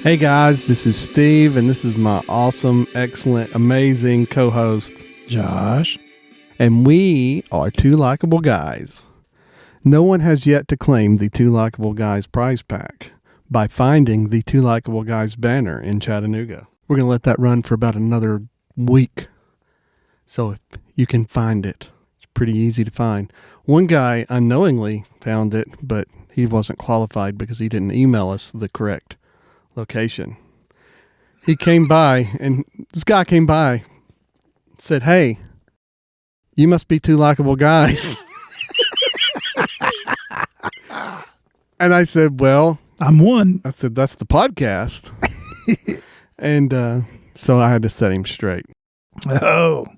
Hey guys, this is Steve, and this is my awesome, excellent, amazing co-host, Josh. And we are Two Likeable Guys. No one has yet to claim the Two Likeable Guys prize pack by finding the Two Likeable Guys banner in Chattanooga. We're going to let that run for about another week, so if you can find it. It's pretty easy to find. One guy unknowingly found it, but he wasn't qualified because he didn't email us the correct location. He came by, and this guy came by, said, "Hey, you must be Two Likeable Guys." And I said, "Well, I'm one." I said, "That's the podcast." And so I had to set him straight. Oh.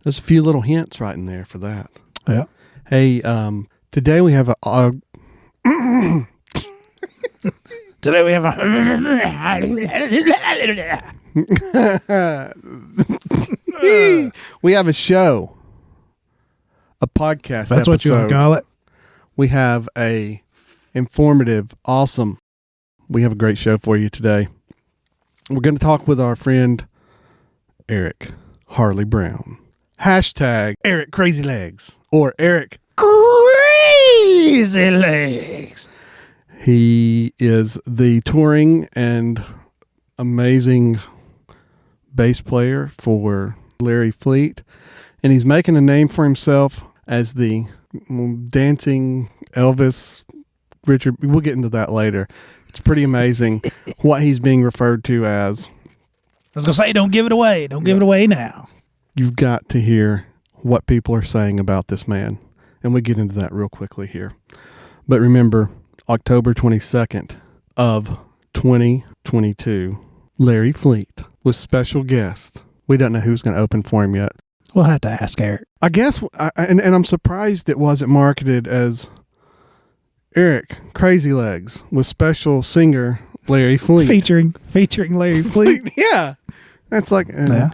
There's a few little hints right in there for that. Yeah. Hey, today we have a Today we have a we have a show, a podcast. That's what you want to call it. We have a informative, awesome. We have a great show for you today. We're going to talk with our friend Eric Harley-Brown. Hashtag Eric Crazy Legs or Eric Crazy Legs. He is the touring and amazing bass player for Larry Fleet, and he's making a name for himself as the dancing Elvis Richard. We'll get into that later. It's pretty amazing what he's being referred to as. I was going to say, don't give it away. Don't give it away now. You've got to hear what people are saying about this man, and we'll get into that real quickly here. But remember, October 22nd of 2022, Larry Fleet with special guest. We don't know who's going to open for him yet. We'll have to ask Eric. I guess, and I'm surprised it wasn't marketed as Eric Crazy Legs with special singer Larry Fleet. Featuring Larry Fleet. Yeah. That's like, Yeah.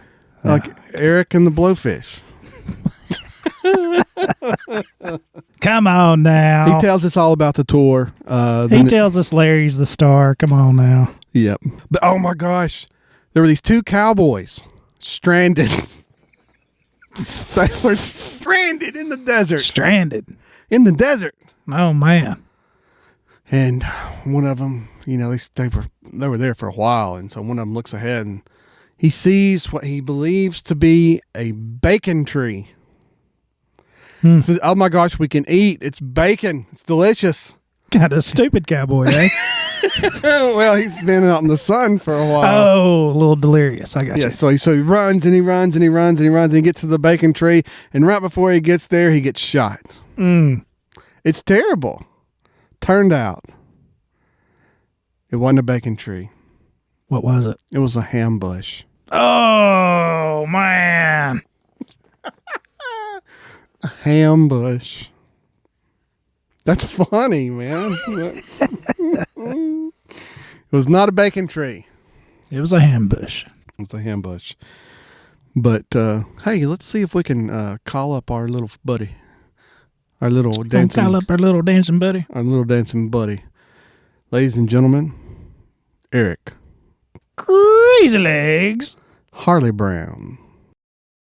Eric and the Blowfish. Come on now. He tells us all about the tour. He tells us Larry's the star. Come on now. Yep. But oh my gosh, there were these two cowboys stranded. They were stranded in the desert. Stranded. In the desert. Oh man. And one of them, they were there for a while, and so one of them looks ahead and he sees what he believes to be a bacon tree. He says, "Oh my gosh, we can eat. It's bacon. It's delicious." Kind of stupid cowboy, eh? Well, he's been out in the sun for a while. Oh, a little delirious. I got you. Yeah, so he runs and he runs and he runs and he runs and he gets to the bacon tree, and right before he gets there, he gets shot. It's terrible. Turned out it wasn't a bacon tree. What was it? It was a ham bush. Oh, man. A ham bush. That's funny, man. It was not a bacon tree. It was a ham bush. It was a ham bush. But, hey, let's see if we can call up our little buddy. Our little dancing. Call up our little dancing buddy. Our little dancing buddy. Ladies and gentlemen, Eric Crazy Legs Harley-Brown.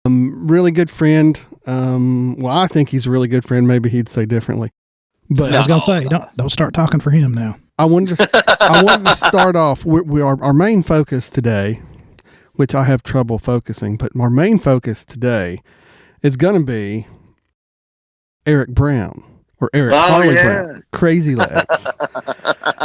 Really good friend. Well, I think he's a really good friend. Maybe he'd say differently. But I was gonna say, don't start talking for him now. I wanted to start off. Our main focus today, which I have trouble focusing, but our main focus today is going to be Eric Brown or Eric Harley-Brown, Crazy Legs,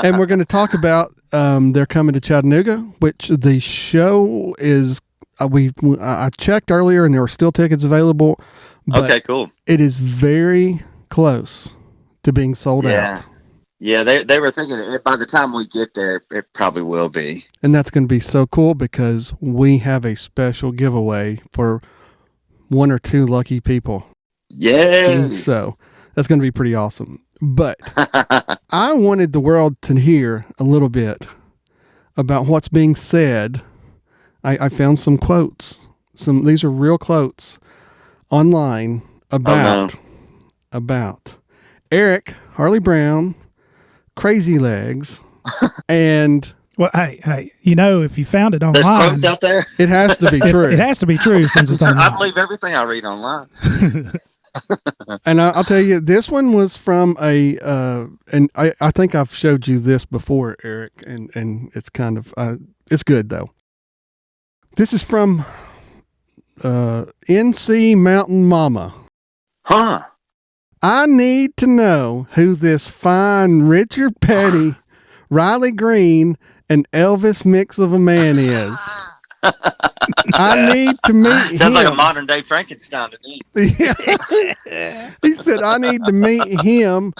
and we're going to talk about they're coming to Chattanooga, which the show is. I checked earlier, and there were still tickets available. But okay, cool. It is very close to being sold out. Yeah, they were thinking by the time we get there, it probably will be. And that's going to be so cool because we have a special giveaway for one or two lucky people. Yay! So that's going to be pretty awesome. But I wanted the world to hear a little bit about what's being said. I found some quotes. These are real quotes online about Eric Harley-Brown, Crazy Legs, and Well, hey, if you found it There's online, quotes out there. It has to be true. it has to be true since it's I online. believe everything I read online. And I'll tell you, this one was from and I think I've showed you this before, Eric, and it's kind of, it's good though. This is from NC Mountain Mama. Huh. I need to know who this fine Richard Petty, Riley Green, and Elvis mix of a man is. I need to meet him. Sounds like a modern day Frankenstein to me. Yeah. He said, I need to meet him.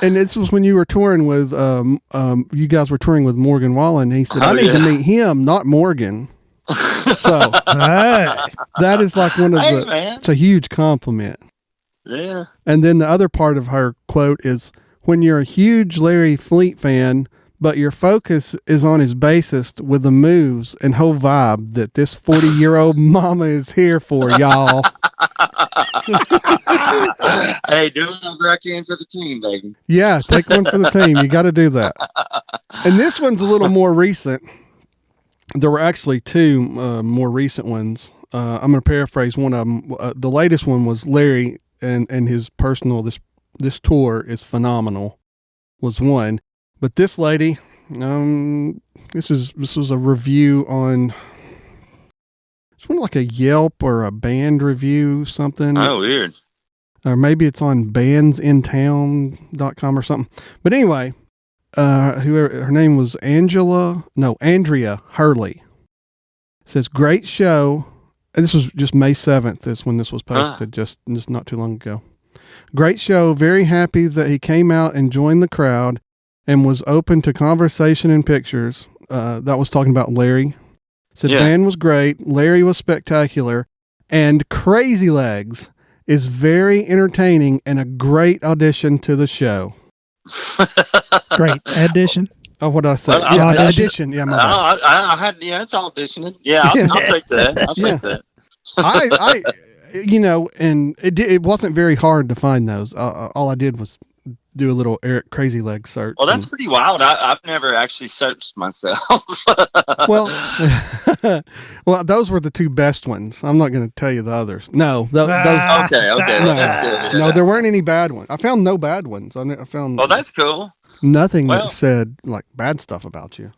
And this was when you were touring with, you guys were touring with Morgan Wallen. He said, I need to meet him, not Morgan. So that is like one of it's a huge compliment. Yeah. And then the other part of her quote is, when you're a huge Larry Fleet fan, but your focus is on his bassist with the moves and whole vibe that this 40-year-old mama is here for, y'all. Hey, do whatever I can for the team, baby. Yeah, take one for the team. You got to do that. And this one's a little more recent. There were actually two more recent ones. I'm going to paraphrase one of them. The latest one was Larry and his personal, this tour is phenomenal, was one. But this lady, this was a review on, it's one like a Yelp or a band review, something. Oh, weird. Or maybe it's on bandsintown.com or something. But anyway, her name was Andrea Hurley. It says, great show. And this was just May 7th is when this was posted, just not too long ago. Great show. Very happy that he came out and joined the crowd and was open to conversation and pictures. That was talking about Larry. Said Dan was great. Larry was spectacular. And Crazy Legs is very entertaining and a great audition to the show. Great addition. Oh, what did I say? Audition. Yeah, my bad. It's auditioning. Yeah, I'll take that. I'll take that. I and it wasn't very hard to find those. All I did was do a little Eric Crazy Legs search. Well, that's pretty wild. I've never actually searched myself. well, those were the two best ones. I'm not going to tell you the others. No, those. Okay. No, That's good. Yeah. No, there weren't any bad ones. I found no bad ones. I found. Well, that's cool. Nothing that said like bad stuff about you.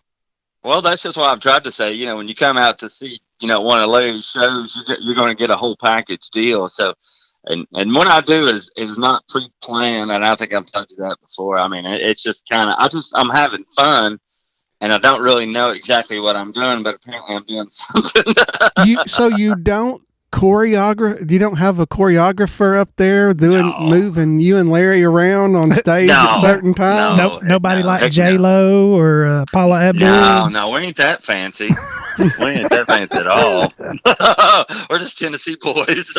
Well, that's just what I've tried to say. When you come out to see, one of Larry's shows, you're going to get a whole package deal. So, and what I do is not pre-planned, and I think I've told you that before. I mean, it's just kind of, I'm having fun, and I don't really know exactly what I'm doing, but apparently I'm doing something. So you don't choreograph? You don't have a choreographer up there moving you and Larry around on stage at certain times? Nobody like J-Lo or Paula Abdul? No, we ain't that fancy. We ain't that fancy at all. We're just Tennessee boys.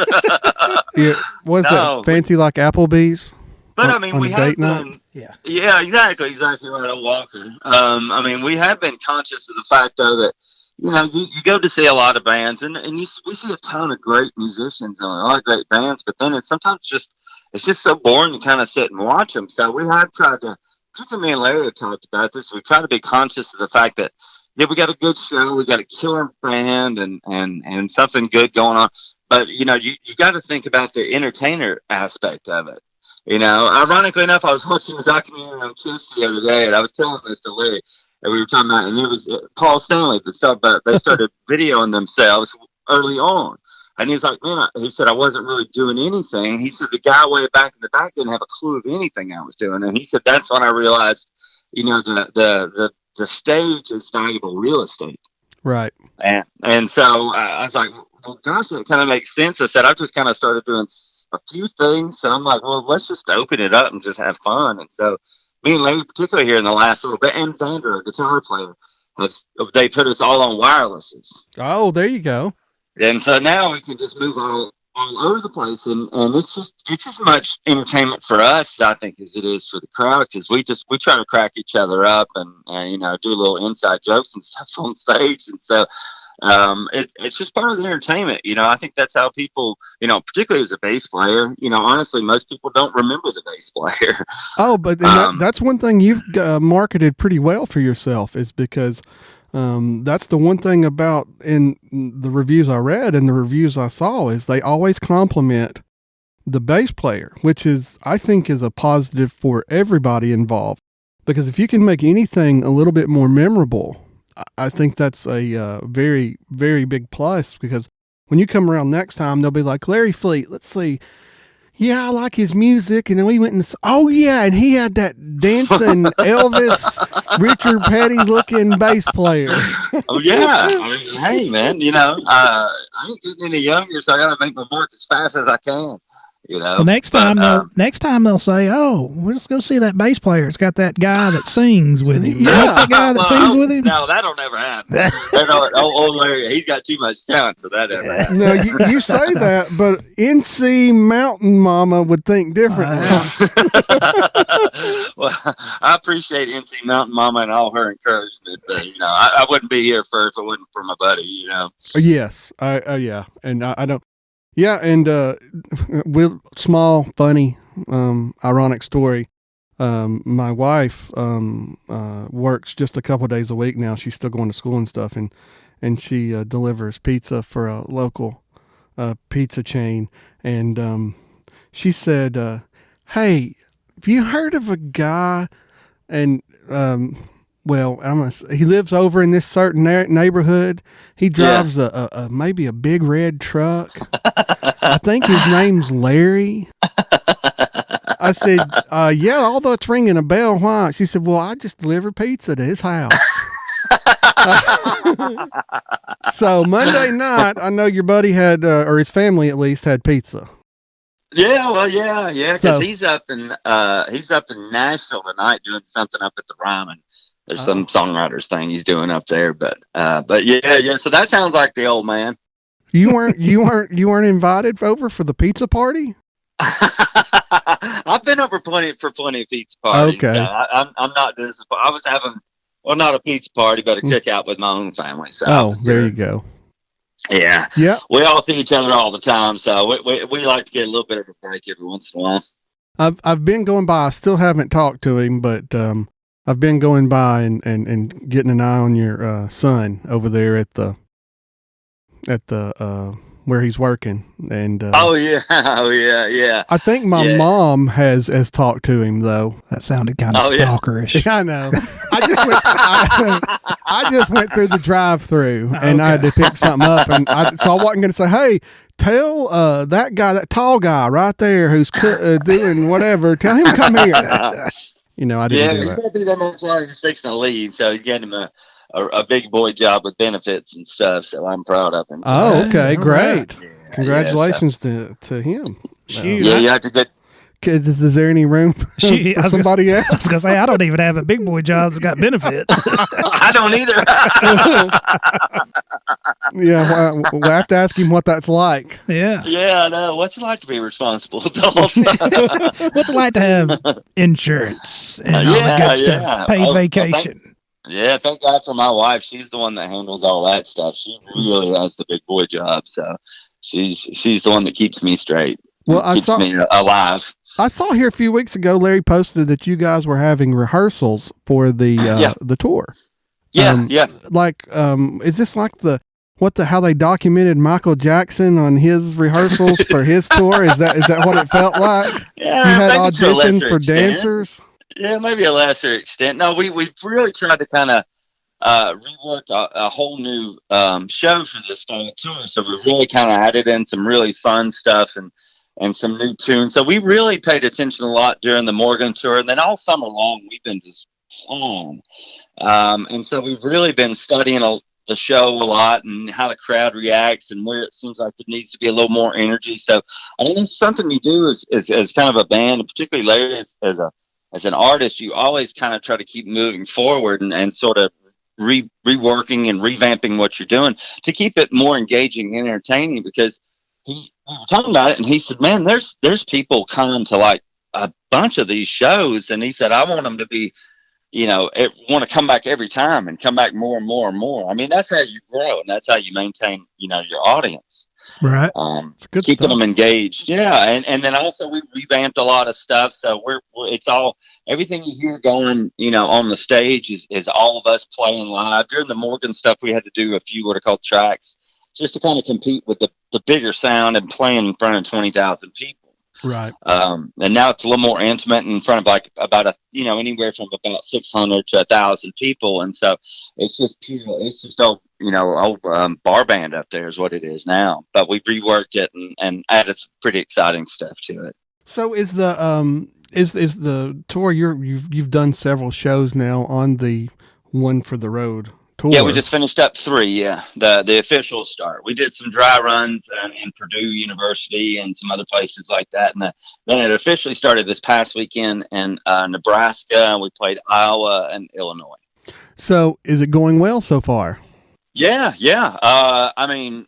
Yeah, what's that? Fancy like Applebee's? But I mean, we have been, yeah, exactly right, a Walker. I mean, we have been conscious of the fact though that you go to see a lot of bands, and we see a ton of great musicians and a lot of great bands, but then it's just so boring to kind of sit and watch them. So we have tried to, particularly me and Larry have talked about this. We try to be conscious of the fact that we got a good show, we got a killer band, and something good going on. But you got to think about the entertainer aspect of it. Ironically enough, I was watching a documentary on Kiss the other day, and I was telling this to Larry. And we were talking about, and it was Paul Stanley that started, but they started videoing themselves early on. And he was like, man, he said, I wasn't really doing anything. He said, the guy way back in the back didn't have a clue of anything I was doing. And he said, that's when I realized, the stage is valuable real estate. Right. And so I was like, well, gosh, that kind of makes sense. I said, I've just kind of started doing a few things. So I'm like, well, let's just open it up and just have fun. And so me and Larry, particularly here in the last little bit, and Vander, a guitar player, they put us all on wirelesses. Oh, there you go. And so now we can just move all over the place, and it's as much entertainment for us, I think, as it is for the crowd, because we try to crack each other up and do little inside jokes and stuff on stage, and so it's just part of the entertainment. I think that's how people, particularly as a bass player, honestly, most people don't remember the bass player. Oh, but that's one thing you've marketed pretty well for yourself, is because That's the one thing about in the reviews I read and the reviews I saw is they always compliment the bass player, which is, I think, is a positive for everybody involved. Because if you can make anything a little bit more memorable, I think that's a very, very big plus. Because when you come around next time, they'll be like, Larry Fleet, let's see. Yeah, I like his music. And then we went and oh, yeah. And he had that dancing Elvis, Richard Petty looking bass player. Oh, yeah. I mean, hey, man, I ain't getting any younger, so I got to make my work as fast as I can. Well, next time they'll say, "Oh, we'll just go see that bass player. It's got that guy that sings with him." Yeah. What's that guy that sings with him? No, that'll never happen. Old Larry, he's got too much talent for that ever happen. No, you say that, but NC Mountain Mama would think differently. Well, I appreciate NC Mountain Mama and all her encouragement. I wouldn't be here if it wasn't for my buddy. Yes, yeah, and I don't. Yeah, and with small, funny, ironic story. My wife works just a couple of days a week now. She's still going to school and stuff, and she delivers pizza for a local pizza chain. And she said, "Hey, have you heard of a guy?" And well, he lives over in this certain neighborhood. He drives a maybe a big red truck. I think his name's Larry. I said, yeah, although it's ringing a bell. Why? She said, well, I just deliver pizza to his house. So Monday night, I know your buddy had, or his family at least, had pizza. Yeah, well, yeah, because he's up in Nashville tonight doing something up at the Ryman. There's some songwriters thing he's doing up there, but yeah. So that sounds like the old man. You weren't invited over for the pizza party? I've been over plenty of pizza parties. Okay, I'm not disappointed. I was having not a pizza party, but a cookout with my own family. So there you go. Yeah. We all see each other all the time, so we like to get a little bit of a break every once in a while. I've been going by. I still haven't talked to him, but I've been going by and getting an eye on your son over there at the where he's working. And oh yeah. I think my mom has talked to him though. That sounded kind of stalkerish. Yeah, I know. I just went through the drive-through and I had to pick something up, and so I wasn't going to say, hey, tell that guy, that tall guy right there who's doing whatever, tell him to come here. I didn't do that. Yeah, he's going to be that much longer. He's fixing to leave, so he's getting him a big boy job with benefits and stuff, so I'm proud of him. Oh, okay, great. Yeah, congratulations to him. Yeah, you have to get. Is there any room for somebody else? I was going to say, I don't even have a big boy job that's got benefits. I don't either. Yeah, we'll have to ask him what that's like. Yeah. Yeah, I know. What's it like to be responsible adult? What's it like to have insurance and all the good stuff? Paid vacation. Thank God for my wife. She's the one that handles all that stuff. She really has the big boy job, so she's the one that keeps me straight. Well, keeps me alive. I saw here a few weeks ago, Larry posted that you guys were having rehearsals for the tour. Yeah. Like, is this like how they documented Michael Jackson on his rehearsals for his tour? Is that what it felt like? Yeah, you had auditions for dancers. Yeah, maybe a lesser extent. No, we've really tried to kind of rework a whole new show for this fall tour. So we really kind of added in some really fun stuff and some new tunes. So we really paid attention a lot during the Morgan tour, and then all summer long we've been just on. And so we've really been studying the show a lot and how the crowd reacts and where it seems like there needs to be a little more energy. So I think it's something you do as kind of a band, and particularly Larry as an artist, you always kind of try to keep moving forward and sort of reworking and revamping what you're doing to keep it more engaging and entertaining, because we were talking about it and he said, man, there's people coming to like a bunch of these shows, and he said, I want them to be, want to come back every time and come back more and more and more. I mean, that's how you grow, and that's how you maintain, your audience. Right. It's good Keeping stuff. them engaged. Yeah. And then also we revamped a lot of stuff. So it's all, everything you hear going, on the stage is all of us playing live. During the Morgan stuff, we had to do a few what are called tracks just to kind of compete with the bigger sound and playing in front of 20,000 people. Right. And now it's a little more intimate in front of about anywhere from about 600 to 1,000 people. And so it's just old bar band up there is what it is now. But we reworked it and added some pretty exciting stuff to it. So is the tour you've done several shows now on the One for the Road tour? Yeah, we just finished up 3. Yeah, the official start. We did some dry runs in Purdue University and some other places like that, and then it officially started this past weekend in Nebraska. We played Iowa and Illinois. So is it going well so far? Yeah. I mean,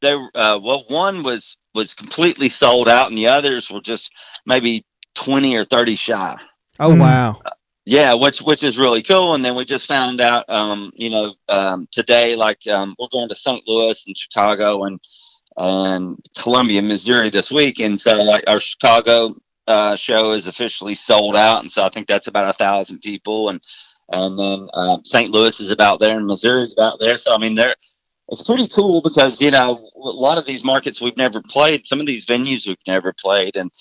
one was completely sold out, and the others were just maybe 20 or 30 shy. Oh wow. Yeah, which is really cool. And then we just found out, today, we're going to St. Louis and Chicago and Columbia, Missouri this week. And so our Chicago show is officially sold out. And so I think that's about 1,000 people. And then St. Louis is about there and Missouri is about there. So, I mean, it's pretty cool because, a lot of these markets we've never played, some of these venues we've never played. And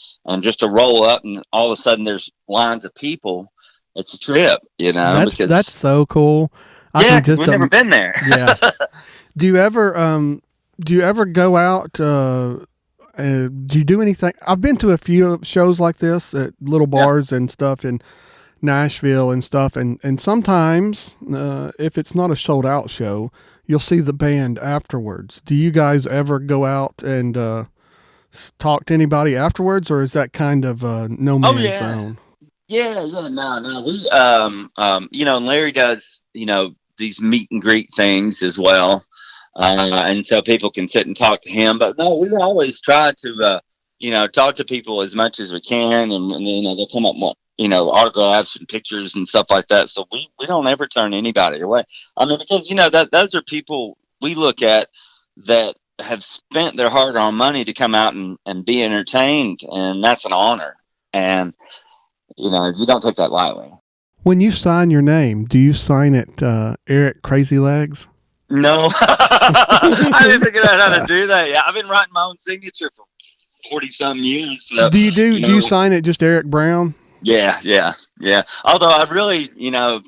just to roll up and all of a sudden there's lines of people. It's a trip, That's so cool. We've never been there. Yeah. Do you ever go out? Do you do anything? I've been to a few shows like this at little bars and stuff in Nashville and stuff. And sometimes, if it's not a sold out show, you'll see the band afterwards. Do you guys ever go out and talk to anybody afterwards, or is that kind of no man's zone? Yeah, no. We, and Larry does, these meet and greet things as well. And so people can sit and talk to him. But no, we always try to, talk to people as much as we can. And they'll come up with, autographs and pictures and stuff like that. So we don't ever turn anybody away. I mean, because, those are people we look at that have spent their hard-earned money to come out and be entertained. And that's an honor. And, you don't take that lightly. When you sign your name, do you sign it Eric Crazy Legs? No. I didn't figure out how to do that. Yeah, I've been writing my own signature for 40-some years. So, do you sign it just Eric Brown? Yeah. Although I really,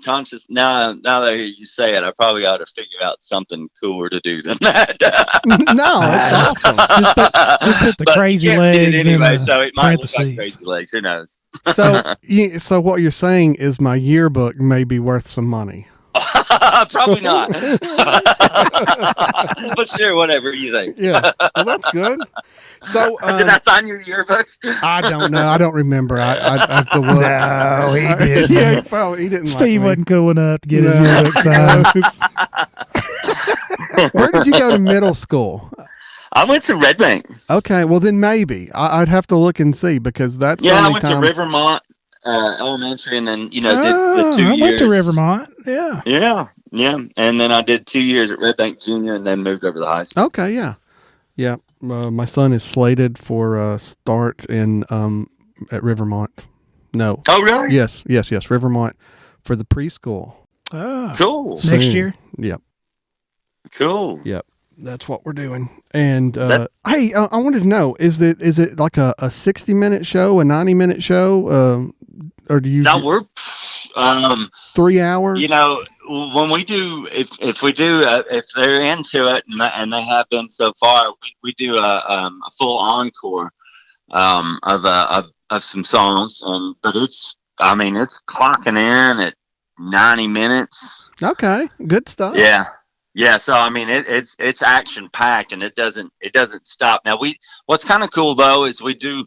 conscious now that I hear you say it, I probably ought to figure out something cooler to do than that. No, that's awesome. Just put the Crazy Legs anyway, in so it might look parentheses. like Crazy Legs. Who knows? So what you're saying is my yearbook may be worth some money. Probably not. But sure, whatever you think. Yeah, well, that's good. So did I sign your yearbook? I don't know. I don't remember. I have to look. No, he didn't. Yeah, he didn't. Steve like wasn't cool enough to get his yearbook signed. Where did you go to middle school? I went to Red Bank. Okay, well then maybe I'd have to look and see because that's the only I went time. to Rivermont Elementary, and then did the 2 years. I went to Rivermont. Yeah. Yeah, and then I did 2 years at Red Bank Junior, and then moved over to high school. Okay, yeah. My son is slated for start in at Rivermont. No. Oh, really? Yes. Rivermont for the preschool. Oh, cool. Next year. Yep. Cool. Yep. That's what we're doing. And hey, I wanted to know: is it like a 60-minute show, a 90-minute show, or do you? No, we're 3 hours. When we do, if we do, if they're into it, and they have been so far, we do a full encore of some songs, but it's clocking in at 90 minutes. Okay, good stuff. Yeah. So I mean, it's action packed, and it doesn't stop. Now what's kind of cool though is we do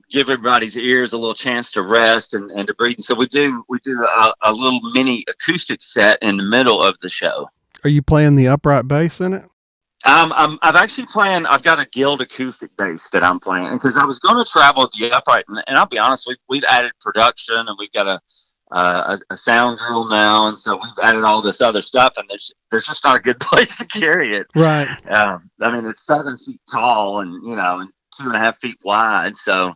give everybody's ears a little chance to rest and to breathe. And so we do a little mini acoustic set in the middle of the show. Are you playing the upright bass in it? I've got a Guild acoustic bass that I'm playing because I was going to travel with the upright, and I'll be honest, we've added production, and we've got a sound drill now, and so we've added all this other stuff, and there's just not a good place to carry it. Right. I mean, it's 7 feet tall and and 2.5 feet wide, so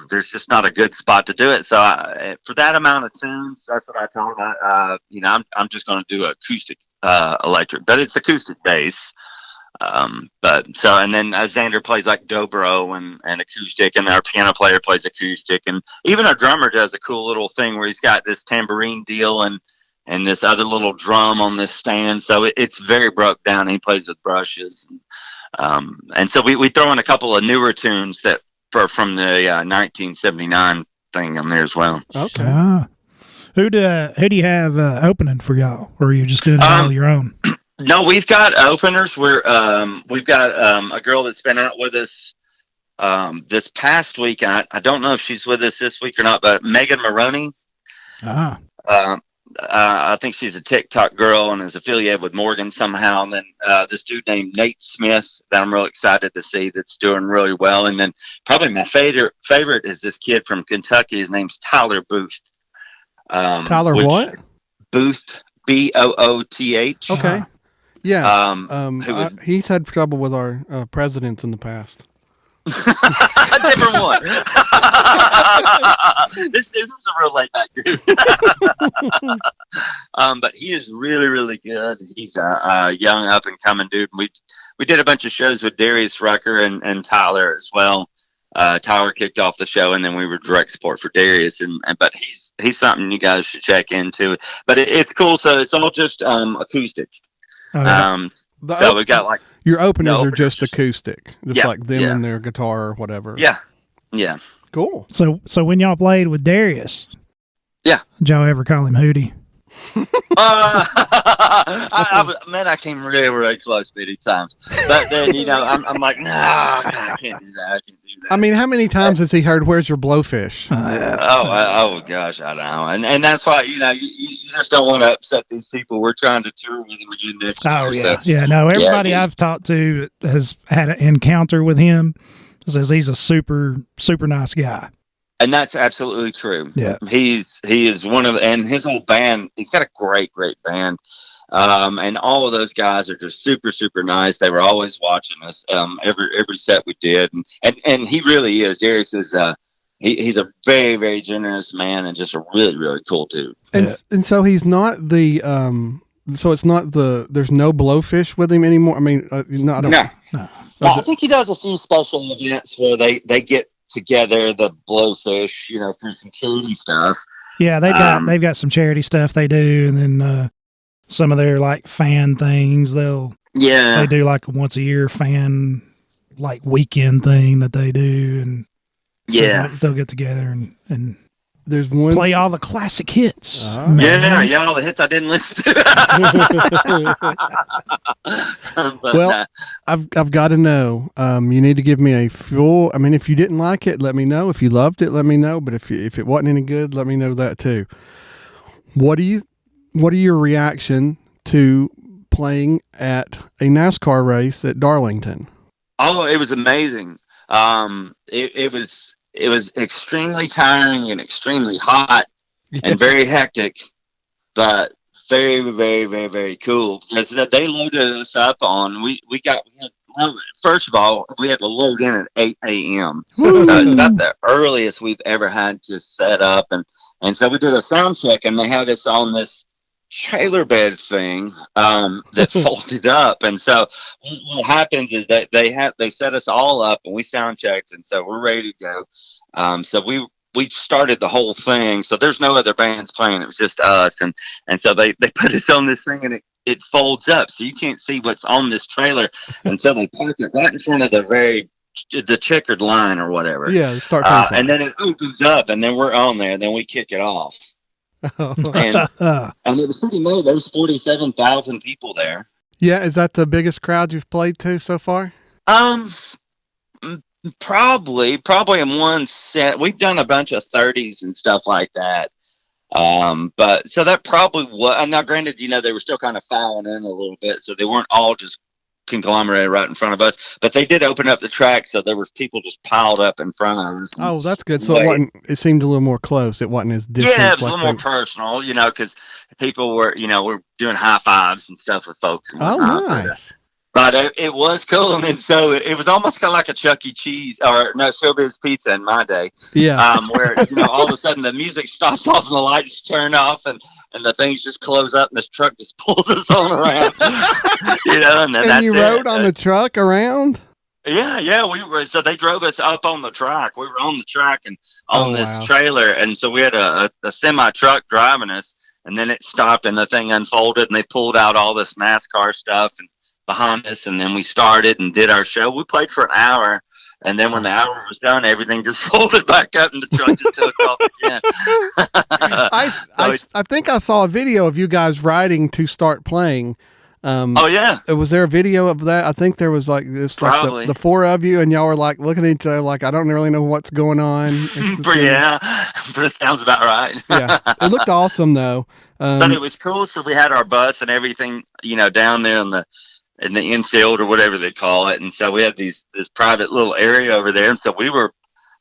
there's just not a good spot to do it. So for that amount of tunes, that's what I told him. I'm just going to do acoustic electric, but it's acoustic bass. And then Xander plays like dobro and acoustic, and our piano player plays acoustic, and even our drummer does a cool little thing where he's got this tambourine deal and this other little drum on this stand. So it's very broke down. He plays with brushes, and so we throw in a couple of newer tunes that from the 1979 thing on there as well. Okay. Who do you have opening for y'all, or are you just doing it all your own? No, we've got openers. We've got a girl that's been out with us this past week. I don't know if she's with us this week or not, but Megan Maroney. I think she's a TikTok girl and is affiliated with Morgan somehow. And then this dude named Nate Smith that I'm real excited to see that's doing really well. And then probably my favorite is this kid from Kentucky. His name's Tyler Booth. Tyler what? Booth, Booth. Okay. Yeah. He's had trouble with our presidents in the past. Different one. This is a real laid back group. But he is really, really good. He's a young up and coming dude. We did a bunch of shows with Darius Rucker and Tyler as well. Tyler kicked off the show, and then we were direct support for Darius. But he's something you guys should check into. But it's cool. So it's all just acoustic. Okay. So we got like your openers are just acoustic, just like them and their guitar or whatever. Yeah. Cool. So when y'all played with Darius, did y'all ever call him Hootie? I came really, really close many times, but then I'm like, no, I can't do that. I mean, how many times has he heard "Where's your blowfish"? Oh gosh, I know, and that's why you just don't want to upset these people. We're trying to tour with them again next year. Yeah. No, everybody I've talked to has had an encounter with him. Says he's a super, super nice guy. And that's absolutely true. Yeah. He is one of, and his whole band, he's got a great band. And all of those guys are just super, super nice. They were always watching us, every set we did. And he really is. Darius is, he's a very, very generous man and just a really, really cool dude. And so he's not the, so it's not there's no blowfish with him anymore. I mean, no. Well, I think he does a few special events where they get together the blowfish, through some charity stuff. Yeah, they've got some charity stuff they do, and then some of their like fan things they do like a once a year fan like weekend thing that they do, and so they'll get together and there's one play all the classic hits. All the hits I didn't listen to. I've got to know. You need to give me a full. I mean, if you didn't like it, let me know. If you loved it, let me know. But if it wasn't any good, let me know that too. What are your reaction to playing at a NASCAR race at Darlington? Oh, it was amazing. It was extremely tiring and extremely hot and very hectic, but very, very, very, very cool because they loaded us up on. First of all, we had to load in at 8 a.m. So it's about the earliest we've ever had to set up, and so we did a sound check, and they had us on this trailer bed thing that folded up, and so what happens is that they set us all up and we sound checked, and so we're ready to go. So we started the whole thing, so there's no other bands playing, it was just us, and so they put us on this thing, and it folds up so you can't see what's on this trailer until they park it right in front of the checkered line or whatever. Start and then it opens up, and then we're on there, and then we kick it off. And it was pretty low. There's 47,000 people there. Yeah, is that the biggest crowd you've played to so far? Probably in one set. We've done a bunch of 30s and stuff like that. But so that probably was. Now, granted, they were still kind of filing in a little bit, so they weren't all just conglomerate right in front of us. But they did open up the track, so there was people just piled up in front of us. Oh, that's good. So it seemed a little more close. It wasn't as distant. Yeah, it was a little more personal, because people were doing high fives and stuff with folks. And whatnot. Nice. But it was cool, and so it was almost kind of like a Chuck E. Cheese or no Showbiz Pizza in my day. Yeah. Where all of a sudden the music stops off and the lights turn off and the things just close up and this truck just pulls us on around. And you rode on the truck around. Yeah, we were. So they drove us up on the track. We were on the track and on this trailer, and so we had a semi truck driving us, and then it stopped and the thing unfolded and they pulled out all this NASCAR stuff and behind us, and then we started and did our show. We played for an hour, and then when the hour was done, everything just folded back up and the truck just took off again. I think I saw a video of you guys riding to start playing. Oh yeah, was there a video of that? I think there was like the four of you, and y'all were like looking at each other like, I don't really know what's going on. But it sounds about right. Yeah, it looked awesome though. But it was cool. So we had our bus and everything, down there in the infield or whatever they call it, and so we had this private little area over there, and so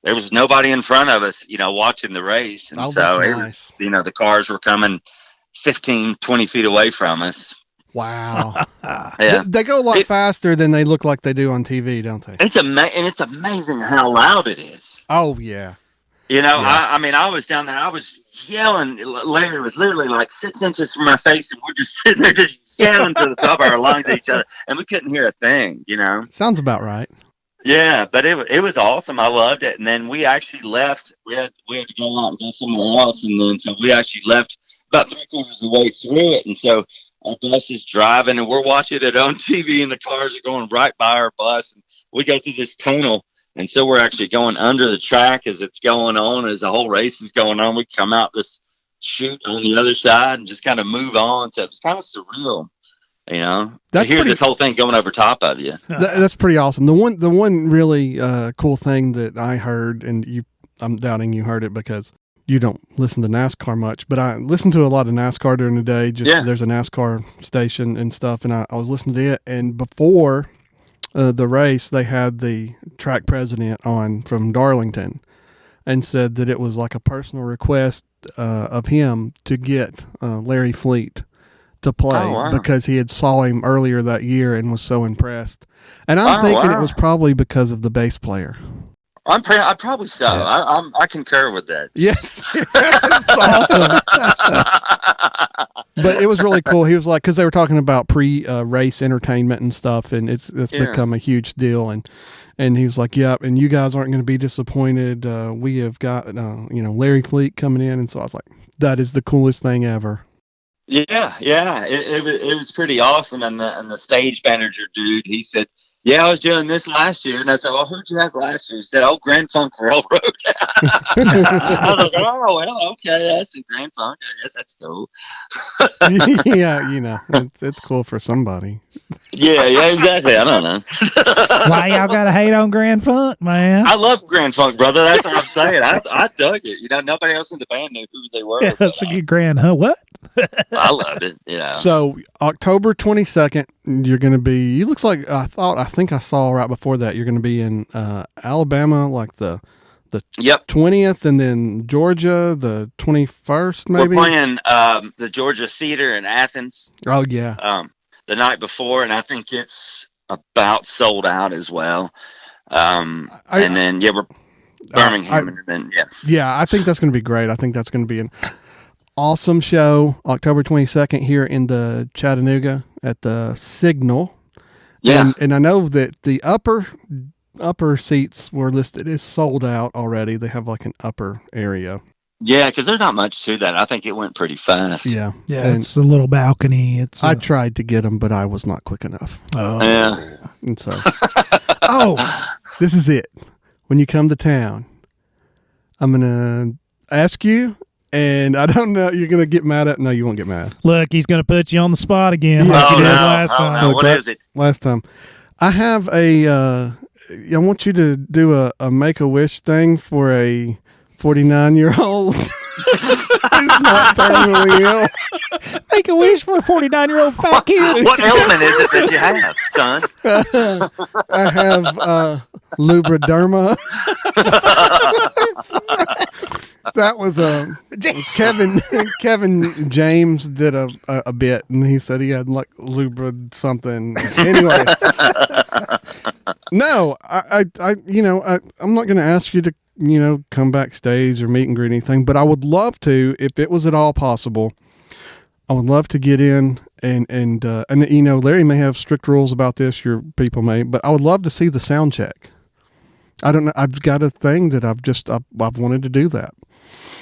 there was nobody in front of us, watching the race, and so it was, the cars were coming 15, 20 feet away from us. Wow. Yeah. They go a lot faster than they look like they do on TV, don't they? It's amazing how loud it is. Oh, yeah. I was down there, I was yelling. Larry was literally like 6 inches from my face, and we're just sitting there just yelling to the top of our lungs at each other, and we couldn't hear a thing, Sounds about right. Yeah, but it was awesome. I loved it. And then we actually left. We had to go out and go somewhere else, and then so we actually left about 3/4 of the way through it, and so our bus is driving, and we're watching it on TV, and the cars are going right by our bus, and we go through this tunnel, and so we're actually going under the track as it's going on, as the whole race is going on. We come out this chute on the other side and just kind of move on. So it was kind of surreal, to hear this whole thing going over top of you. That's pretty awesome. The one really cool thing that I heard, and I'm doubting you heard it because you don't listen to NASCAR much, but I listen to a lot of NASCAR during the day. There's a NASCAR station and stuff, and I was listening to it. And before the race, they had the track president on from Darlington, and said that it was like a personal request of him to get Larry Fleet to play because he had saw him earlier that year and was so impressed. And I'm thinking it was probably because of the bass player. I probably so. Yeah. I concur with that. Yes, that's awesome. But it was really cool. He was like, because they were talking about pre-race entertainment and stuff, and it's become a huge deal. And he was like, "Yeah, and you guys aren't going to be disappointed. We have got Larry Fleet coming in." And so I was like, "That is the coolest thing ever." Yeah, it was pretty awesome. And the stage manager dude, he said, "Yeah, I was doing this last year." And I said, "Well, who'd you have last year?" He said, "Oh, Grand Funk Railroad." I was like, "Oh, well, okay, that's a Grand Funk. I guess that's cool." Yeah, it's cool for somebody. Yeah, exactly. I don't know. Why y'all gotta hate on Grand Funk, man? I love Grand Funk, brother. That's what I'm saying. I dug it. Nobody else in the band knew who they were. Yeah, that's a good Grand, huh? What? I loved it. So October 22nd, you're going to be. You looks like I think I saw right before that you're going to be in Alabama, like the 20th, and then Georgia the 21st. Maybe we're playing the Georgia Theater in Athens. Oh yeah. The night before, and I think it's about sold out as well. And then we're Birmingham, and then yeah, I think that's going to be great. I think that's going to be an awesome show, October 22nd here in the Chattanooga at the Signal. Yeah, and I know that the upper seats were listed as sold out already. They have like an upper area. Yeah, because there's not much to that. I think it went pretty fast. Yeah. And it's a little balcony. I tried to get them, but I was not quick enough. Oh. Yeah. And so, this is it. When you come to town, I'm going to ask you, and I don't know, you're going to get mad at, no, you won't get mad. Look, he's going to put you on the spot again like you did last time. No. What is it? Last time. I have I want you to do a Make-A-Wish thing for a 49-year-old. He's not terminally ill. Make a wish for a 49-year-old fat kid. What ailment is it that you have, son? I have lubriderma. That was Kevin James did a bit, and he said he had like lubrid something. Anyway, no, I'm not going to ask you to come backstage or meet and greet anything, but I would love to, if it was at all possible. I would love to get in and Larry may have strict rules about this. Your people may, but I would love to see the sound check. I don't know. I've got a thing that I've wanted to do that.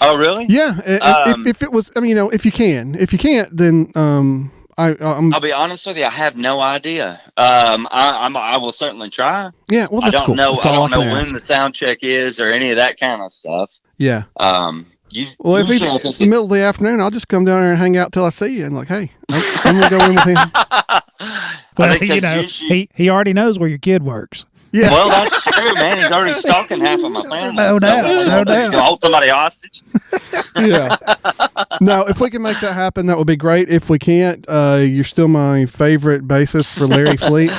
Oh, really? Yeah. If it was, if you can. If you can't, then I'll be honest with you. I have no idea. I will certainly try. Yeah. Well, that's cool. I don't know when the sound check is or any of that kind of stuff. Yeah. If it's the middle of the afternoon, I'll just come down there and hang out till I see you and like, hey, I'm gonna go in with him. Well, he already knows where your kid works. Yeah. Well, that's true, man. He's already stalking half of my family. No doubt. Hold somebody hostage. Yeah. No, if we can make that happen, that would be great. If we can't, you're still my favorite bassist for Larry Fleet.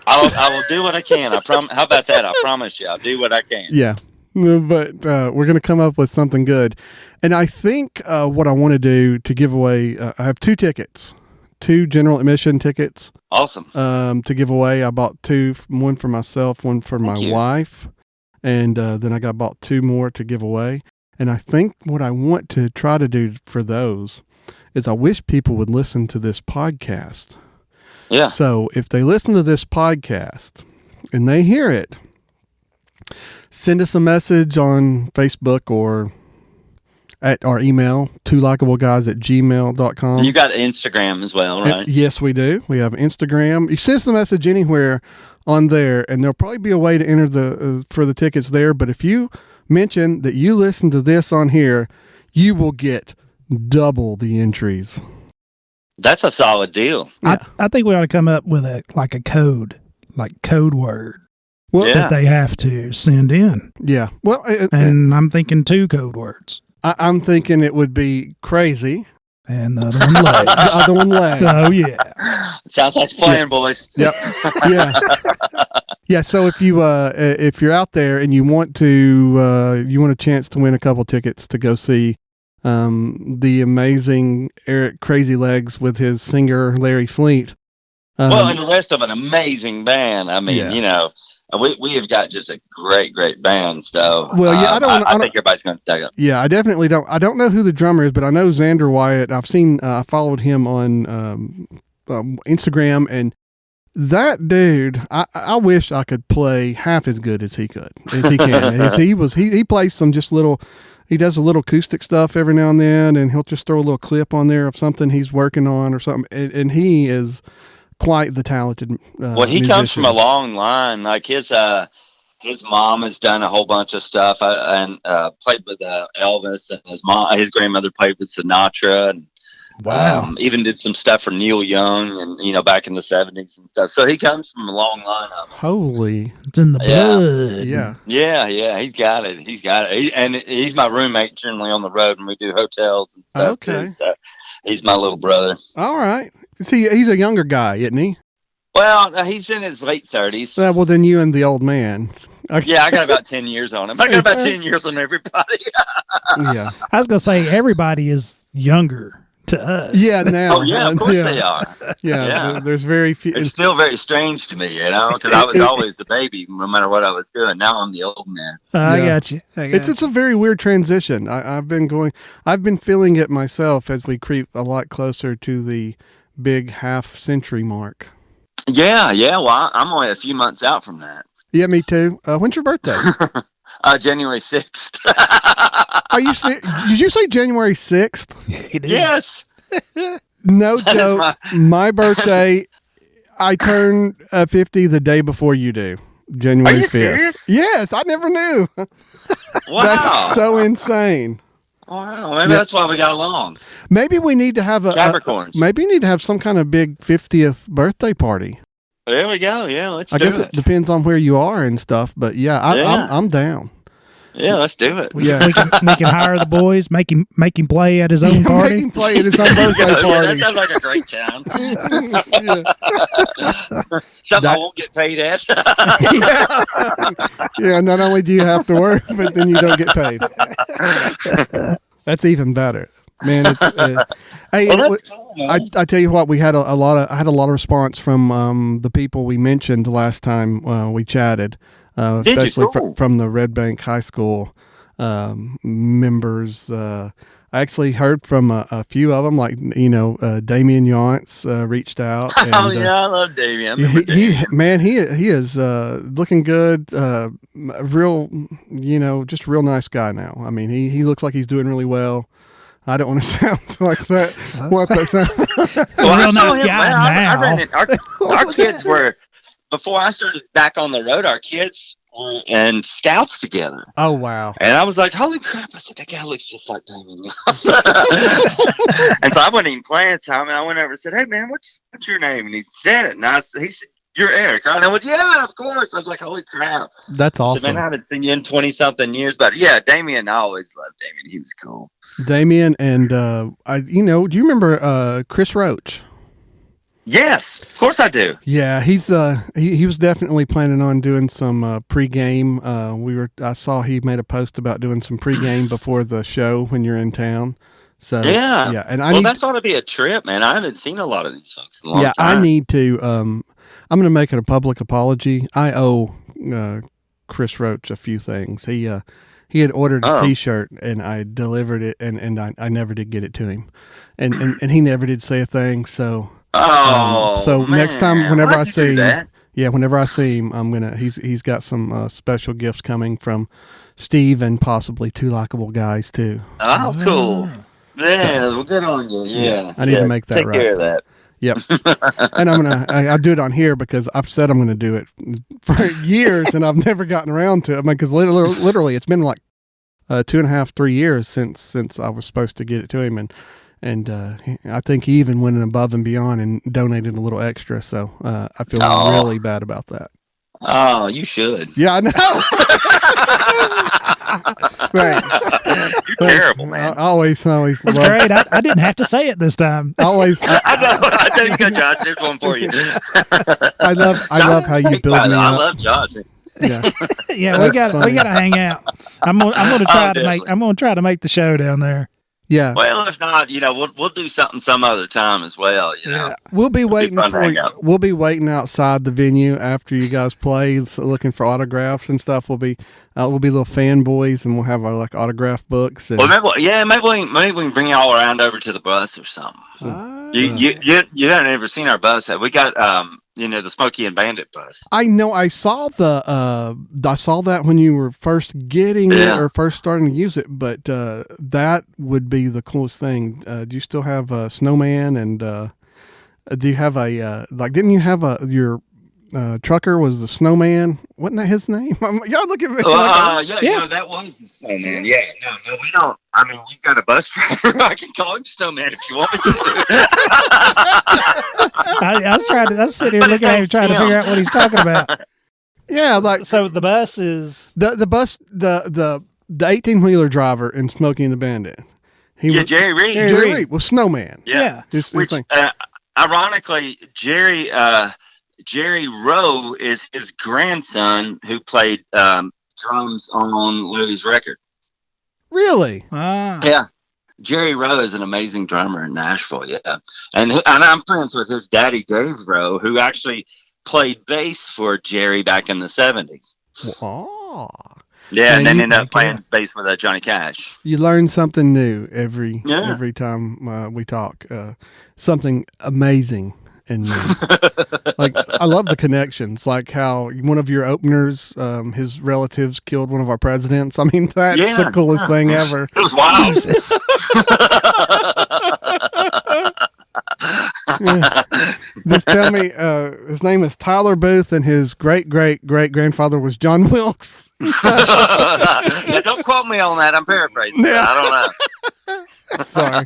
I will do what I can. How about that? I promise you, I'll do what I can. Yeah. But we're going to come up with something good. And I think what I want to do to give away, I have 2 tickets. 2 general admission tickets. Awesome. To give away. I bought 2, one for myself, one for my wife. And then I bought 2 more to give away. And I think what I want to try to do for those is I wish people would listen to this podcast. Yeah. So if they listen to this podcast and they hear it, send us a message on Facebook or at our email, TwoLikeableGuys@gmail.com. You got Instagram as well, right? Yes, we do. We have Instagram. You send us a message anywhere on there, and there'll probably be a way to enter for the tickets there. But if you mention that you listen to this on here, you will get double the entries. That's a solid deal. Yeah. I think we ought to come up with a code word. Well, that they have to send in. Yeah. Well, and I'm thinking 2 code words. I'm thinking it would be crazy. And the other one legs. The other one legs. Oh, yeah. Sounds like playing, boys. Yep. Yeah. Yeah. So if you're out there and you want a chance to win a couple tickets to go see the amazing Eric Crazy Legs with his singer Larry Fleet. And the rest of an amazing band. I mean, we have got just a great band. So, well, yeah, I think everybody's going to take it. Yeah, I definitely don't. I don't know who the drummer is, but I know Xander Wyatt. I followed him on Instagram, and that dude, I wish I could play half as good as he can. He plays some just little. He does a little acoustic stuff every now and then, and he'll just throw a little clip on there of something he's working on or something. And he is quite the talented he comes from a long line. Like his mom has done a whole bunch of stuff and played with Elvis, and his grandmother played with Sinatra, and wow, even did some stuff for Neil Young, and back in the 70s and stuff. So he comes from a long line of them. Holy, it's in the blood. Yeah. He's got it. And he's my roommate generally on the road when we do hotels and stuff. Okay, too, so he's my little brother. All right. He's a younger guy, isn't he? Well, he's in his late 30s. Well, then you and the old man. Okay. Yeah, I got about 10 years on him. I got about 10 years on everybody. Yeah. I was going to say, everybody is younger to us. Yeah, now. Oh, yeah, of course they are. Yeah. There's very few. It's still very strange to me, because I was always the baby, no matter what I was doing. Now I'm the old man. I got you. It's a very weird transition. I've been feeling it myself as we creep a lot closer to the big half-century mark. Yeah. Well, I'm only a few months out from that. Yeah, me too. When's your birthday? January 6th. Are you did you say January 6th? Yes. No joke. My birthday, I turn 50 the day before you do. January 5th. Are you serious? Yes, I never knew. Wow. That's so insane. Wow, maybe that's why we got along. Maybe we need to have Capricorns. Maybe we need to have some kind of big 50th birthday party. There we go. Yeah, let's do it. I guess it depends on where you are and stuff, but yeah, I'm down. Yeah, let's do it. We can hire the boys, make him play at his own party. Make him play at his own birthday party. Yeah, that sounds like a great time. Something I won't get paid at. Yeah, not only do you have to work, but then you don't get paid. That's even better. Man, hey, I tell you what, we had I had a lot of response from the people we mentioned last time we chatted. Especially from the Red Bank High School members. I actually heard from a few of them, like, Damian Yance reached out. And, I love Damian. He is looking good. Real, just real nice guy now. I mean, he looks like he's doing really well. I don't want to sound like that. What that sounds? Well, real nice guy now. I ran it. Our kids were. Before I started back on the road, our kids were in scouts together. Oh, wow. And I was like, holy crap. I said, that guy looks just like Damien. And so I wasn't even playing time. And I went over and said, hey, man, what's your name? And he said it. And he said, you're Eric. And I went, yeah, of course. I was like, holy crap. That's awesome. So, man, I haven't seen you in 20-something years. But, yeah, Damien, I always loved Damien. He was cool. Damien and, do you remember Chris Roach? Yes, of course I do. Yeah, he's he was definitely planning on doing some pregame. I saw he made a post about doing some pregame before the show when you're in town. So yeah, and that's ought to be a trip, man. I haven't seen a lot of these folks in a long time. I need to. I'm going to make it a public apology. I owe Chris Roach a few things. He had ordered a T-shirt and I delivered it, and I never did get it to him, and he never did say a thing. So. So man. Next time, whenever I see him, he's got some special gifts coming from Steve and possibly TwoLikeableGuys too. Oh, cool. Yeah, well, good on you. Yeah. I need to make that take right. Take care of that. Yep. And I'll do it on here because I've said I'm going to do it for years and I've never gotten around to it. I mean, because literally it's been like 2.5, 3 years since I was supposed to get it to him, and I think he even went above and beyond and donated a little extra. So I feel really bad about that. Oh, you should. Yeah, I know. Thanks. You're terrible, man. I always. That's great. I didn't have to say it this time. I know you got Josh. There's one for you. I love how you build me up. I love Josh. Yeah, yeah. We got to hang out. I'm gonna try to make the show down there. Yeah. Well, if not, we'll do something some other time as well. Yeah. We'll be waiting We'll be waiting outside the venue after you guys play, looking for autographs and stuff. We'll be little fanboys, and we'll have our autograph books. And... Well, maybe we can bring y'all around over to the bus or something. You haven't ever seen our bus? We got the Smokey and Bandit bus. I know. I saw that when you were first getting it or first starting to use it. But that would be the coolest thing. Do you still have a snowman? And do you have didn't you have your trucker was the snowman? Wasn't that his name? Y'all look at me. That was the snowman. Yeah, no, we don't. I mean, you've got a bus driver. I can call him snowman if you want me to. I was sitting here looking at him trying to figure out what he's talking about. Yeah, so the bus is the bus the 18-wheeler driver in Smokey and the Bandit. Jerry Reed. Jerry Reed was snowman. Yeah. His thing. Ironically, Jerry Rowe is his grandson who played drums on Louie's record. Really? Yeah. Jerry Rowe is an amazing drummer in Nashville, yeah. And I'm friends with his daddy, Dave Rowe, who actually played bass for Jerry back in the 70s. Oh. Yeah, and then ended up playing bass with Johnny Cash. You learn something new every time we talk. Something amazing. And I love the connections, like how one of your openers, his relatives killed one of our presidents. I mean, that's the coolest thing ever. It was wild. Just tell me, his name is Tyler Booth, and his great grandfather was John Wilkes. Don't quote me on that. I'm paraphrasing. Yeah. I don't know. Sorry.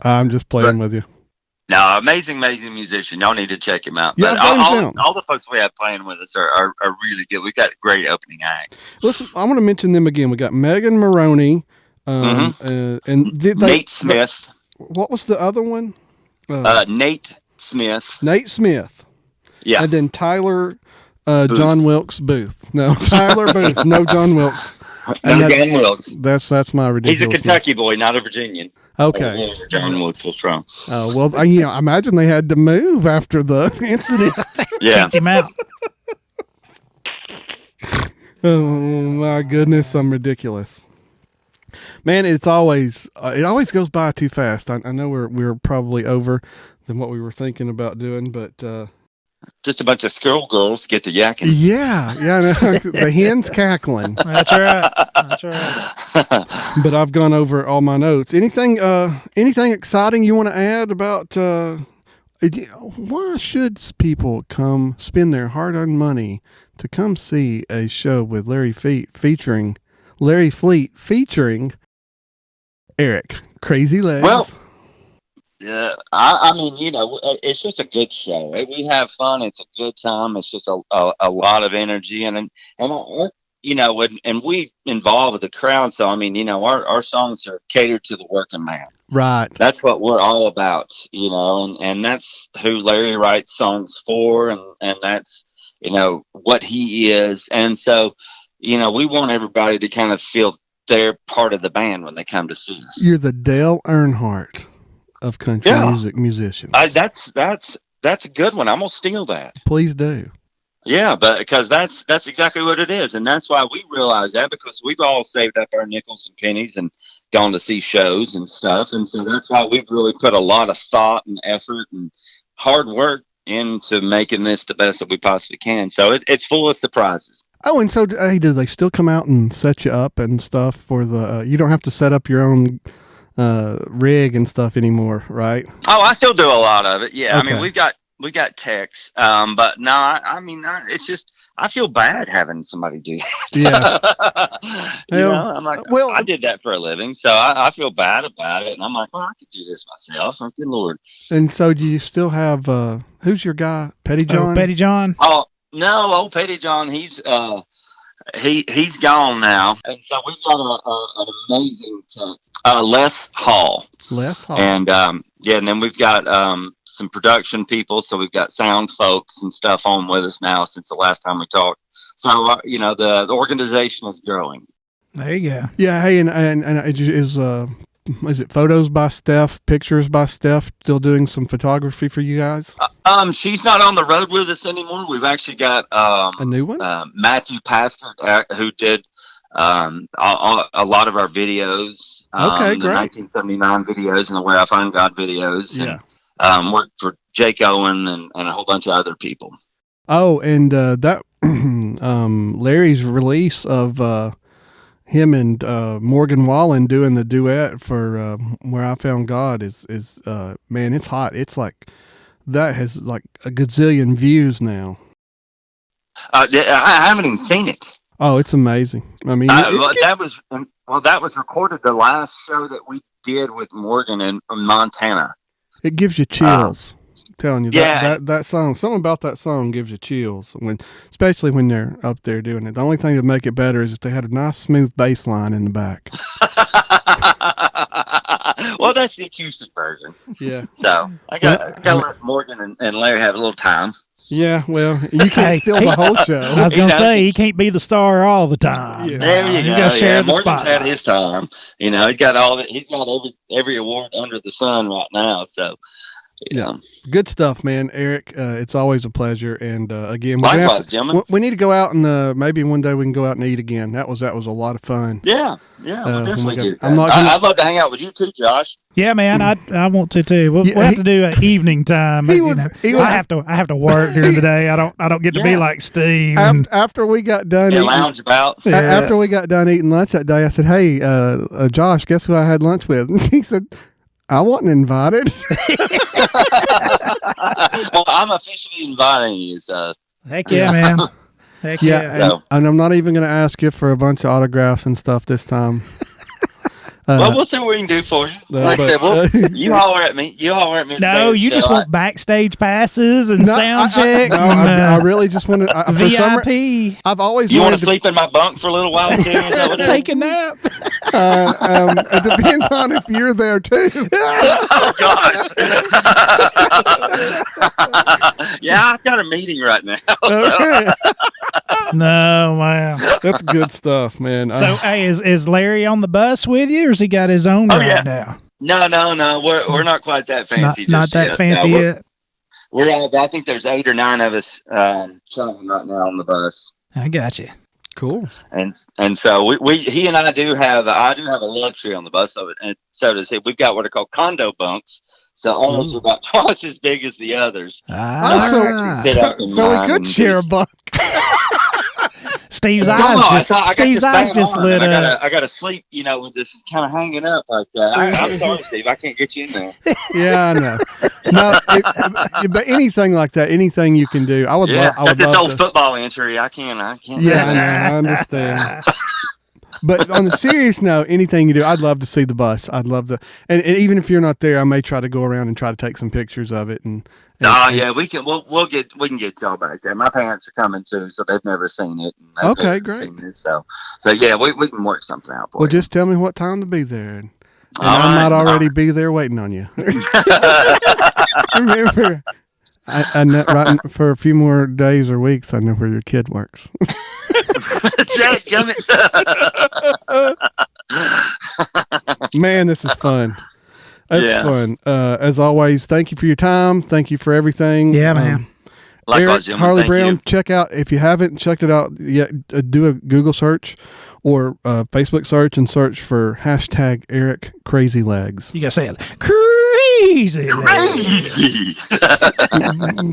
I'm just playing with you. No, amazing musician. Y'all need to check him out. Yeah, but all the folks we have playing with us are really good. We've got great opening acts. Listen, I want to mention them again. We got Megan Maroney, and Nate Smith. What was the other one? Nate Smith. Nate Smith. Yeah. And then Tyler John Wilkes Booth. No, Tyler Booth. No, John Wilkes. No, John Wilkes. That's my ridiculous. He's a Kentucky boy, not a Virginian. Okay. John Wilkes was from. Oh, well, I imagine they had to move after the incident. Yeah. Kicked him out. Oh, my goodness. I'm ridiculous. Man, it always goes by too fast. I know we're probably over than what we were thinking about doing, but just a bunch of schoolgirls get to yakking. Yeah, the hen's cackling. That's right. But I've gone over all my notes. Anything exciting you want to add about? Why should people come spend their hard-earned money to come see a show with Larry Fleet featuring Eric Crazy Legs? Well, yeah, I mean, it's just a good show. We have fun. It's a good time. It's just a lot of energy, and we involve with the crowd. So I mean, our songs are catered to the working man. Right. That's what we're all about, and that's who Larry writes songs for, and that's what he is, and so we want everybody to kind of feel they're part of the band when they come to see us. You're the Dale Earnhardt of country music musicians. That's a good one. I'm gonna steal that. Please do. Yeah, but because that's exactly what it is, and that's why we realize that, because we've all saved up our nickels and pennies and gone to see shows and stuff, and so that's why we've really put a lot of thought and effort and hard work into making this the best that we possibly can. So it's full of surprises. Oh, and so do they still come out and set you up and stuff for the? You don't have to set up your own rig and stuff anymore, right? Oh, I still do a lot of it. Yeah, Okay. I mean we got techs, but no, it's just I feel bad having somebody do that. Yeah. I'm like, well, I did that for a living, so I feel bad about it, and I'm like, well, I could do this myself. Oh, good Lord. And so do you still have who's your guy, Petty John? Petty John. Oh no, old Petty John, he's gone now, and so we've got an amazing tech, Les Hall. Les Hall. And and then we've got some production people, so we've got sound folks and stuff on with us now since the last time we talked. So the organization is growing. There you go. Yeah. Hey, and is it photos by Steph, pictures by Steph, still doing some photography for you guys? She's not on the road with us anymore. We've actually got a new one, Matthew Pastor, who did a lot of our videos. Okay, the great. 1979 videos and the Where I Find God videos. Yeah. And worked for Jake Owen and a whole bunch of other people. Oh, and that Larry's release of him and Morgan Wallen doing the duet for Where I Found God is man, it's hot. It's like that has like a gazillion views now. I haven't even seen it. Oh, it's amazing. I mean, that was recorded the last show that we did with Morgan in Montana. It gives you chills. I'm telling you, yeah. that song, something about that song gives you chills especially when they're up there doing it. The only thing that make it better is if they had a nice smooth bass line in the back. Well, that's the acoustic version. Yeah. So I got to let Morgan and Larry have a little time. Yeah, well, you can't steal the whole show. I was going to say, he can't be the star all the time. Yeah. There you He's go. got to share the Morgan's spotlight. had his time. He's got he's got every award under the sun right now. So, yeah. Good stuff, man. Eric, it's always a pleasure. And again, we need to go out and maybe one day we can go out and eat again. That was a lot of fun. Yeah, we'll definitely do that. I'd love to hang out with you too, Josh. Yeah, man, I want to too. We'll have to do an evening time. I have to work during the day. I don't get to be like Steve. After we got done, lounge about. Yeah. After we got done eating lunch that day, I said, "Hey, Josh, guess who I had lunch with?" And he said, "I wasn't invited." Well, I'm officially inviting you. So heck yeah, man. Heck yeah. And I'm not even going to ask you for a bunch of autographs and stuff this time. Well, we'll see what we can do for you. Like I said, you holler at me. No, you just want backstage passes and sound check. I really just want to VIP. I've always you want to sleep in my bunk for a little while too. Take a nap. It depends on if you're there too. Oh gosh. Yeah, I've got a meeting right now. Okay. No, wow. That's good stuff, man. So, hey, is Larry on the bus with you, or has he got his own ride now? No. We're not quite that fancy. Not that fancy yet. We're I think there's 8 or 9 of us traveling right now on the bus. I got you. Cool. And so he and I do have a luxury on the bus, so to say, we've got what are called condo bunks. So ours are about twice as big as the others. So we could share a bunk. Steve's eyes just lit up. I got to sleep, with this kind of hanging up like that. I'm sorry, Steve. I can't get you in there. Yeah, I know. No, but anything like that, anything you can do, I would love. I would this love old football injury. I can't. Yeah, I know. I understand. But on a serious note, anything you do, I'd love to see the bus. I'd love to, and even if you're not there, I may try to go around and try to take some pictures of it. And we can. We can get y'all back there. My parents are coming too, so they've never seen it. Okay, great. So yeah, we can work something out for you. Well, just tell me what time to be there, and I might already be there waiting on you. Remember, I know, for a few more days or weeks, I know where your kid works. Jack, come Man, this is fun. That's fun. As always, thank you for your time. Thank you for everything. Yeah, man. Likewise, Eric, Harley-Brown, check out, if you haven't checked it out yet, do a Google search or Facebook search and search for hashtag Eric Crazy Legs. You got to say it. Crazy.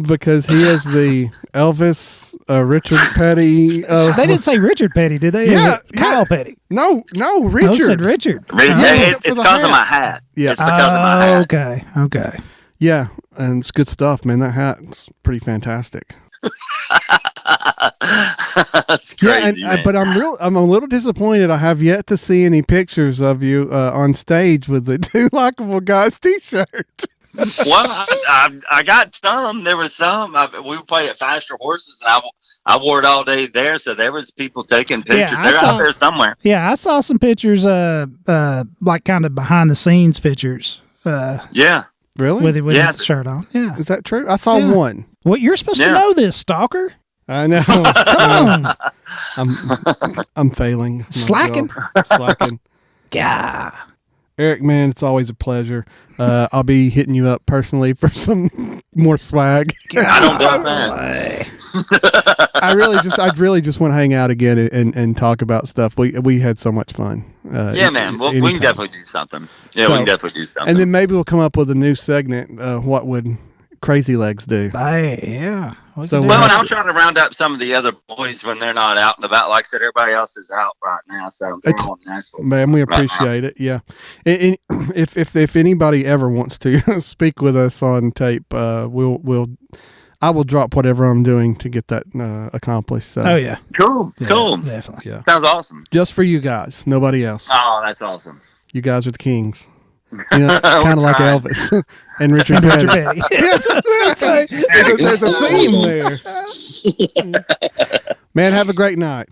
Because he is the Elvis, Richard Petty. They didn't say Richard Petty, did they? Yeah. Kyle Petty. No, Richard. No, said Richard. It's because of my hat. Yeah. It's because of my hat. Okay. Yeah, and it's good stuff, man. That hat's pretty fantastic. That's crazy, man. But I'm a little disappointed. I have yet to see any pictures of you on stage with the Two Likeable Guys T-shirt. Well, I got some. There was some. We played at Faster Horses, and I wore it all day there. So there was people taking pictures. Yeah, They're out there somewhere. Yeah, I saw some pictures, like kind of behind the scenes ppictures. Yeah. Really? With the shirt on. Yeah. Is that true? I saw one. Well, you're supposed to know this, stalker. I know. Come on. I'm failing. Slacking. Yeah. Eric, man, it's always a pleasure. I'll be hitting you up personally for some more swag. I don't doubt that. I'd really just want to hang out again and talk about stuff. We had so much fun. Yeah, man. Well, we can definitely do something. Yeah, we can definitely do something. And then maybe we'll come up with a new segment. What would Crazy Legs do? Yeah. And I'm trying to round up some of the other boys when they're not out and about. Like I said, everybody else is out right now, so they're on Nashville. Man, we appreciate it. Yeah, and if anybody ever wants to speak with us on tape, I will drop whatever I'm doing to get that accomplished. So. Oh yeah, cool, definitely. Yeah, sounds awesome. Just for you guys, nobody else. Oh, that's awesome. You guys are the kings. Kind of like Elvis and Richard Petty. There's a theme there. Man, have a great night.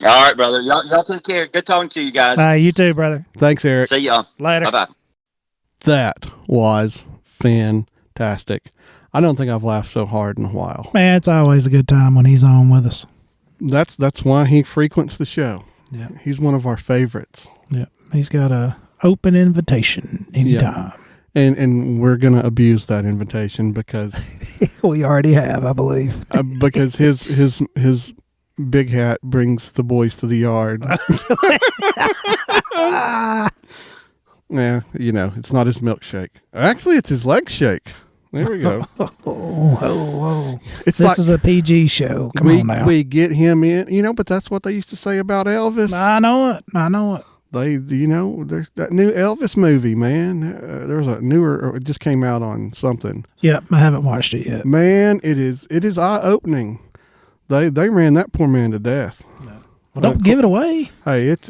All right, brother. Y'all take care. Good talking to you guys. You too, brother. Thanks, Eric. See y'all. Later. Bye-bye. That was fantastic. I don't think I've laughed so hard in a while. Man, it's always a good time when he's on with us. That's why he frequents the show. Yeah. He's one of our favorites. Yeah. He's got a open invitation anytime. Yeah. And we're going to abuse that invitation because we already have, I believe. Because his big hat brings the boys to the yard. Yeah, it's not his milkshake. Actually, it's his leg shake. There we go. Whoa. This is a PG show. Come on now. We get him in, but that's what they used to say about Elvis. I know it. There's that new Elvis movie, man. There's a newer, it just came out on something. Yep, I haven't watched it yet. Man, it is eye-opening. They ran that poor man to death. No. Well, don't give it away. Hey, it's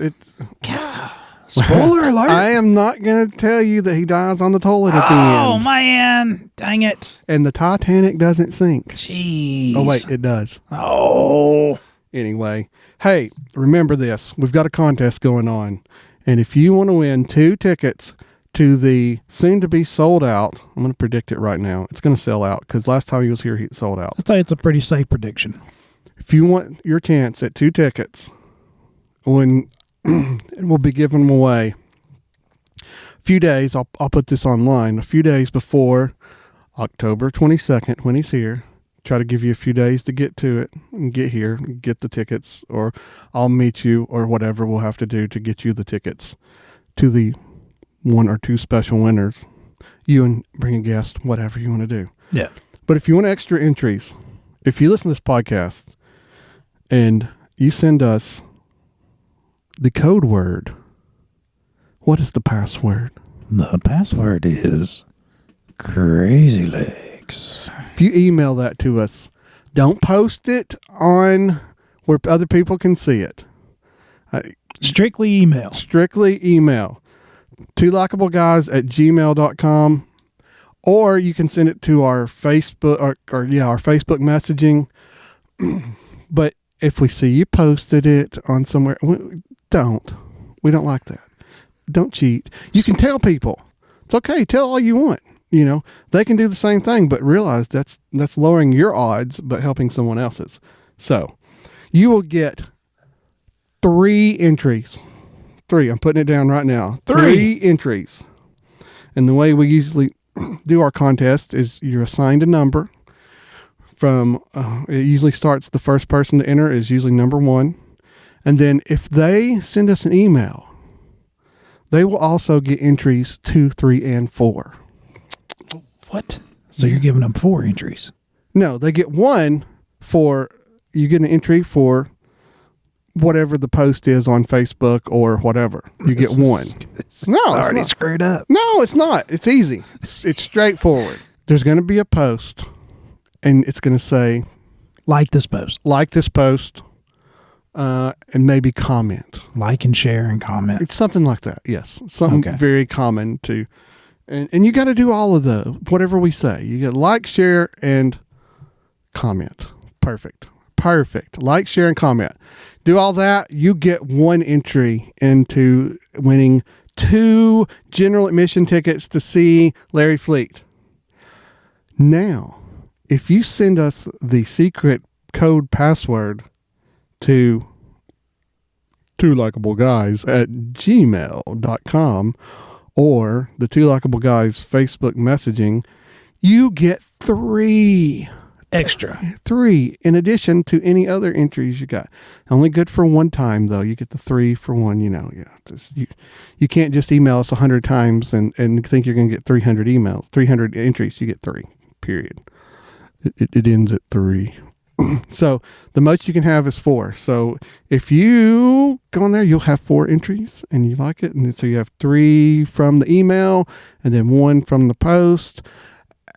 God, Spoiler alert. I am not going to tell you that he dies on the toilet at the end. Oh, man. Dang it. And the Titanic doesn't sink. Jeez. Oh, wait, it does. Oh. Anyway, hey, remember this. We've got a contest going on. And if you want to win 2 tickets to the soon-to-be sold out, I'm going to predict it right now. It's going to sell out because last time he was here, he sold out. I'd say it's a pretty safe prediction. If you want your chance at 2 tickets, when we'll be giving them away a few days, I'll put this online, a few days before October 22nd when he's here. Try to give you a few days to get to it and get here, get the tickets, or I'll meet you or whatever we'll have to do to get you the tickets to the 1 or 2 special winners. You and bring a guest, whatever you want to do. Yeah. But if you want extra entries, if you listen to this podcast and you send us the code word, what is the password? The password is Crazy Legs. If you email that to us, don't post it on where other people can see it. Strictly email. Strictly email. TwoLikeableGuys@gmail.com, or you can send it to our Facebook our Facebook messaging. But if we see you posted it on somewhere, we don't like that. Don't cheat. You can tell people. It's okay. Tell all you want. You know, they can do the same thing, but realize that's lowering your odds, but helping someone else's. So you will get 3 entries. 3. I'm putting it down right now. 3 entries. And the way we usually do our contest is you're assigned a number from, it usually starts, the first person to enter is usually number 1. And then if they send us an email, they will also get entries 2, 3, and 4. What? So you're giving them 4 entries? No, they get 1 for, you get an entry for whatever the post is on Facebook or whatever. You get 1. No, it's already screwed up. No, it's not. It's easy. It's straightforward. There's going to be a post, and it's going to say, like this post. Like this post, and maybe comment. Like and share and comment. It's something like that, yes. Something very common to... And you got to do all of the, whatever we say. You got to like, share, and comment. Perfect. Like, share, and comment. Do all that. You get 1 entry into winning 2 general admission tickets to see Larry Fleet. Now, if you send us the secret code password to TwoLikeableGuys@gmail.com or the Two Likeable Guys Facebook messaging, you get 3 extra. 3 in addition to any other entries you got. Only good for 1 time though. You get the 3 for 1, you know. Yeah, you can't just email us 100 times and think you're going to get 300 emails, 300 entries. You get 3, period. It ends at 3. So the most you can have is 4. So if you go on there, you'll have 4 entries and you like it. And so you have 3 from the email and then 1 from the post.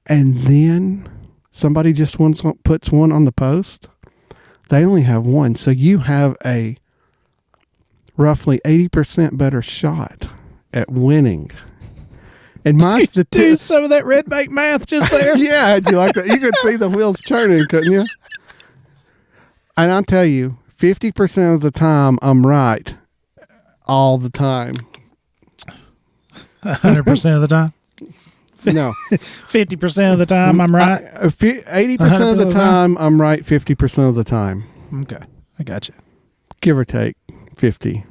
And then somebody just puts 1 on the post. They only have 1. So you have a roughly 80% better shot at winning. And mine's the do some of that red bank math just there. Yeah, how'd you like that? You could see the wheels turning, couldn't you? And I'll tell you, 50% of the time, I'm right all the time. 100% of the time? No. 50% of the time, I'm right? 80% of the time, I'm right 50% of the time. Okay. I got you. Give or take 50.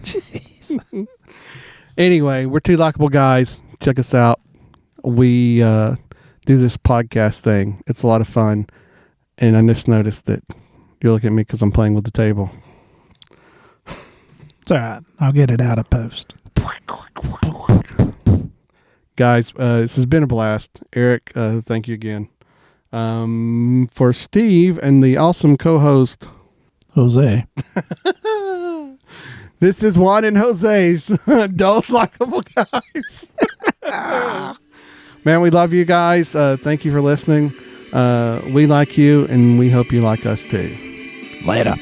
Jeez. Anyway, we're Two Likeable Guys. Check us out. We do this podcast thing. It's a lot of fun. And I just noticed that you look at me because I'm playing with the table. It's all right. I'll get it out of post. Guys, this has been a blast. Eric, thank you again. For Steve and the awesome co-host, Jose. This is Juan and Jose's Dos Likeable Guys. Man, we love you guys. Thank you for listening. We like you, and we hope you like us too. Later.